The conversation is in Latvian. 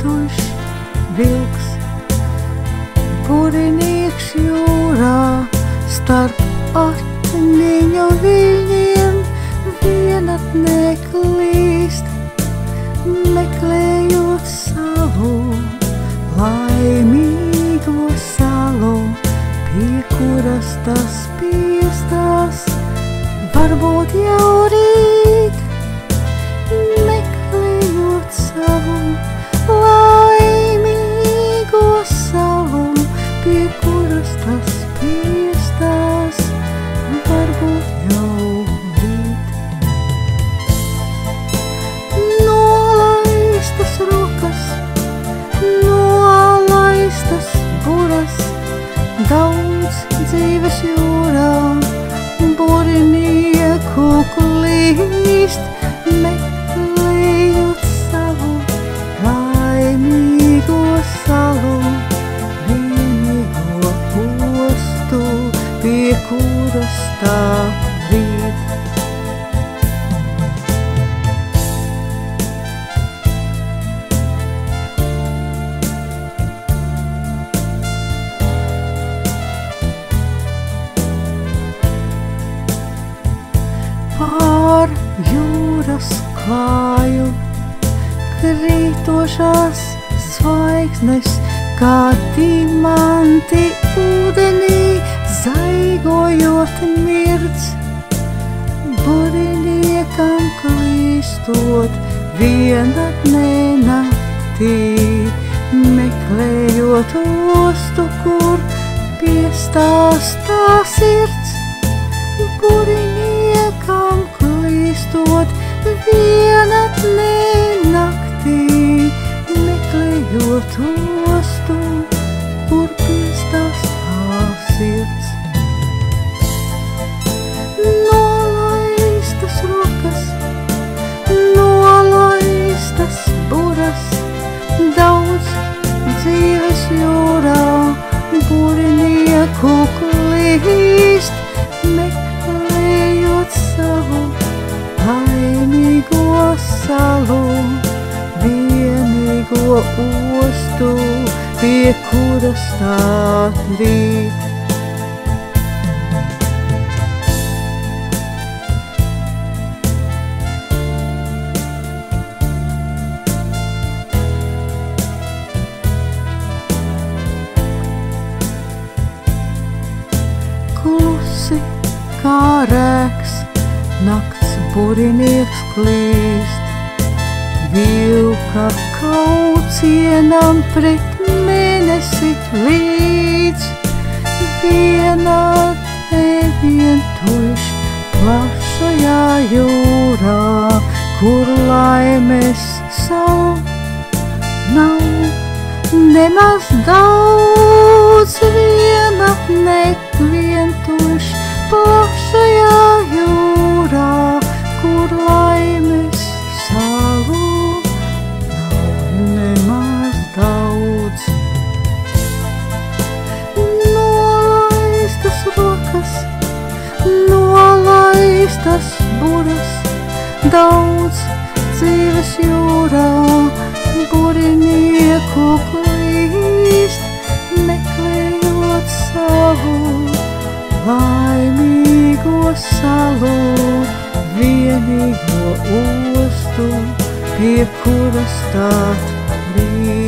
tušs vilks. Burinieks jūrā starp atmiņu viļņiem vienatnē klīst, meklējot salu, laimīgo salu, pie kuras tas piestās, varbūt jau rīt, meklējot salu, laimīgo salu, pie kuras tas piestās, varbūt jau rīt. Nolaistas rokas, nolaistas buras, daudz dzīves jūrā, burinieku klīst, meklējot savu laimīgo salu, vienīgo ostu, pie kuras tā rīt. Pār jūras klāju krītošās zvaigznes, kā dimanti ūdenī zaigojot mirdz, buriniekam klīstot vienatnē naktī, meklējot ostu, kur piestās tā sirds, buriniekam klīstot vienatnē naktī, meklējot ostu, kur piestās tā sirds. Nolaistas rokas, nolaistas buras, daudz dzīves jūrā, burinieku klīst, meklējot savu laimīgo salu, vienīgo ostu, pie kuras tā rīt. Klusi kā rēks, nakts burinieks klīst, vilka kaucienam pret mēnesi līdz, vienatnē vientuļš plašajā jūrā, kur laimes salu nav nemaz daudz, vienatnē vientuļš plašajā jūrā, kur laimes salu nav nemaz daudz. Nolaistas rokas, nolaistas buras, daudz dzīves jūrā, burinieku klīst, meklējot savu laimīgo salu, vienīgo ostu, pie kuras tā rīt.